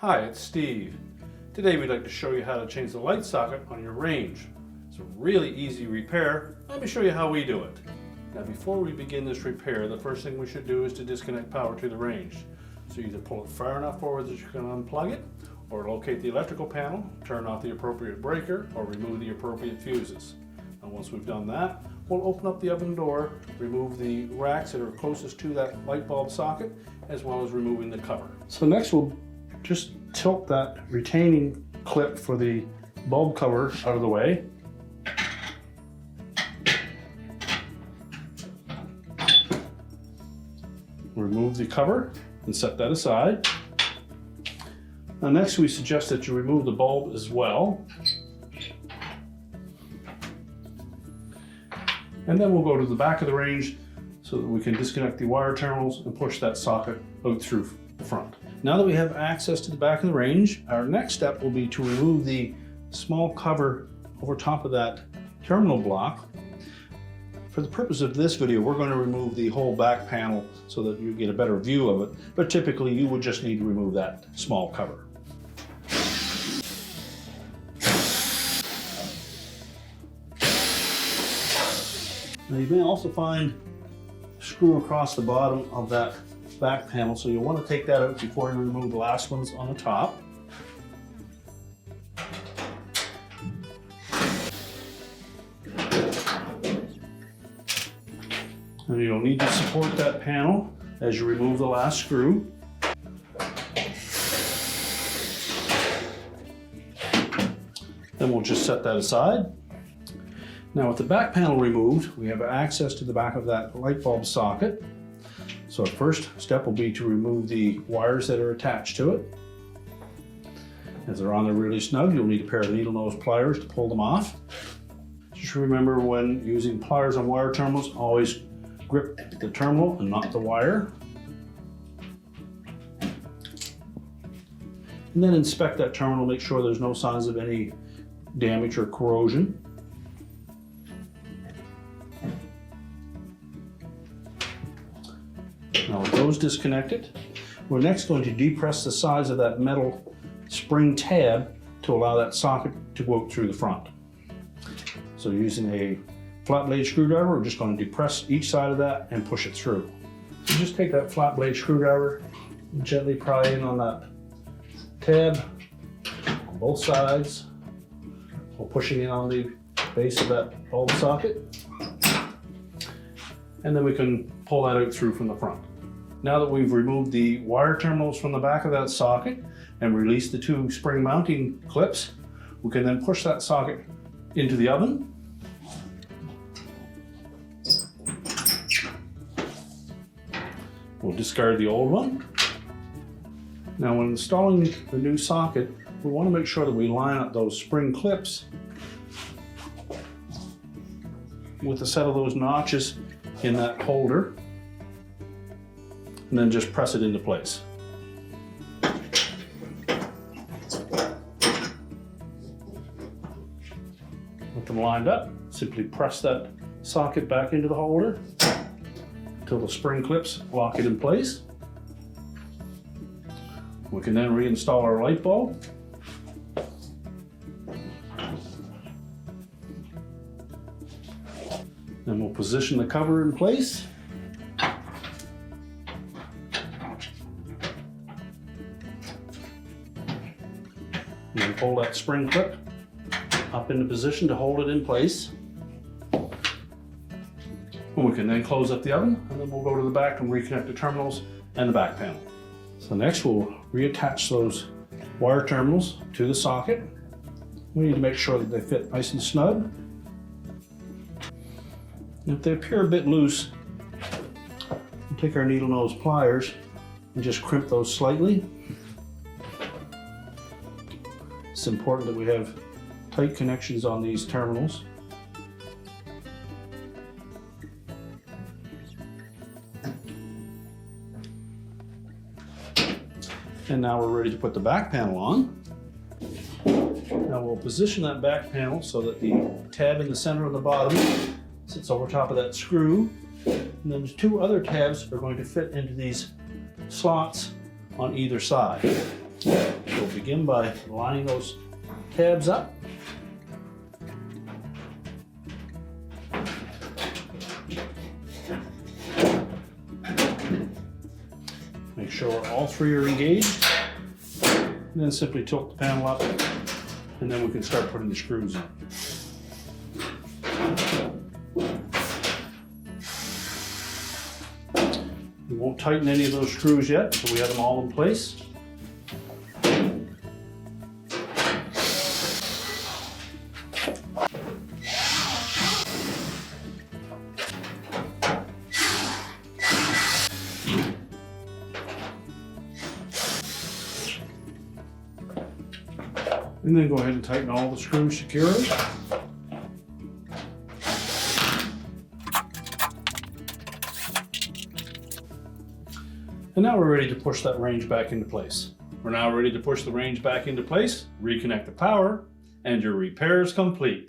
Hi, it's Steve. Today we'd like to show you how to change the light socket on your range. It's a really easy repair. Let me show you how we do it. Now before we begin this repair, the first thing we should do is to disconnect power to the range. So either pull it far enough forward that you can unplug it, or locate the electrical panel, turn off the appropriate breaker, or remove the appropriate fuses. And once we've done that, we'll open up the oven door, remove the racks that are closest to that light bulb socket, as well as removing the cover. So next we'll just tilt that retaining clip for the bulb cover out of the way. Remove the cover and set that aside. Now next we suggest that you remove the bulb as well. And then we'll go to the back of the range so that we can disconnect the wire terminals and push that socket out through the front. Now that we have access to the back of the range, our next step will be to remove the small cover over top of that terminal block. For the purpose of this video, we're going to remove the whole back panel so that you get a better view of it, but typically you would just need to remove that small cover. Now you may also find a screw across the bottom of that back panel, so you'll want to take that out before you remove the last ones on the top. And you'll need to support that panel as you remove the last screw. Then we'll just set that aside. Now with the back panel removed, we have access to the back of that light bulb socket. So the first step will be to remove the wires that are attached to it. If they're on there really snug, you'll need a pair of needle nose pliers to pull them off. Just remember, when using pliers on wire terminals, always grip the terminal and not the wire. And then inspect that terminal, make sure there's no signs of any damage or corrosion. Now with those disconnected, we're next going to depress the sides of that metal spring tab to allow that socket to go out through the front. So using a flat blade screwdriver, we're just going to depress each side of that and push it through. So just take that flat blade screwdriver and gently pry in on that tab on both sides while pushing in on the base of that bulb socket. And then we can pull that out through from the front. Now that we've removed the wire terminals from the back of that socket and released the two spring mounting clips, we can then push that socket into the oven. We'll discard the old one. Now when installing the new socket, we want to make sure that we line up those spring clips with a set of those notches in that holder, and then just press it into place. With them lined up, simply press that socket back into the holder until the spring clips lock it in place. We can then reinstall our light bulb. Then we'll position the cover in place. And then pull that spring clip up into position to hold it in place. And we can then close up the oven, and then we'll go to the back and reconnect the terminals and the back panel. So next we'll reattach those wire terminals to the socket. We need to make sure that they fit nice and snug. And if they appear a bit loose, we'll take our needle nose pliers and just crimp those slightly. It's important that we have tight connections on these terminals. And now we're ready to put the back panel on. Now we'll position that back panel so that the tab in the center of the bottom sits over top of that screw. And then the two other tabs are going to fit into these slots on either side. begin by lining those tabs up. Make sure all three are engaged. And then simply tilt the panel up, and then we can start putting the screws in. We won't tighten any of those screws yet until we have them all in place. And then go ahead and tighten all the screws securely. And now we're ready to push that range back into place. We're now ready to push the range back into place, reconnect the power, and your repair is complete.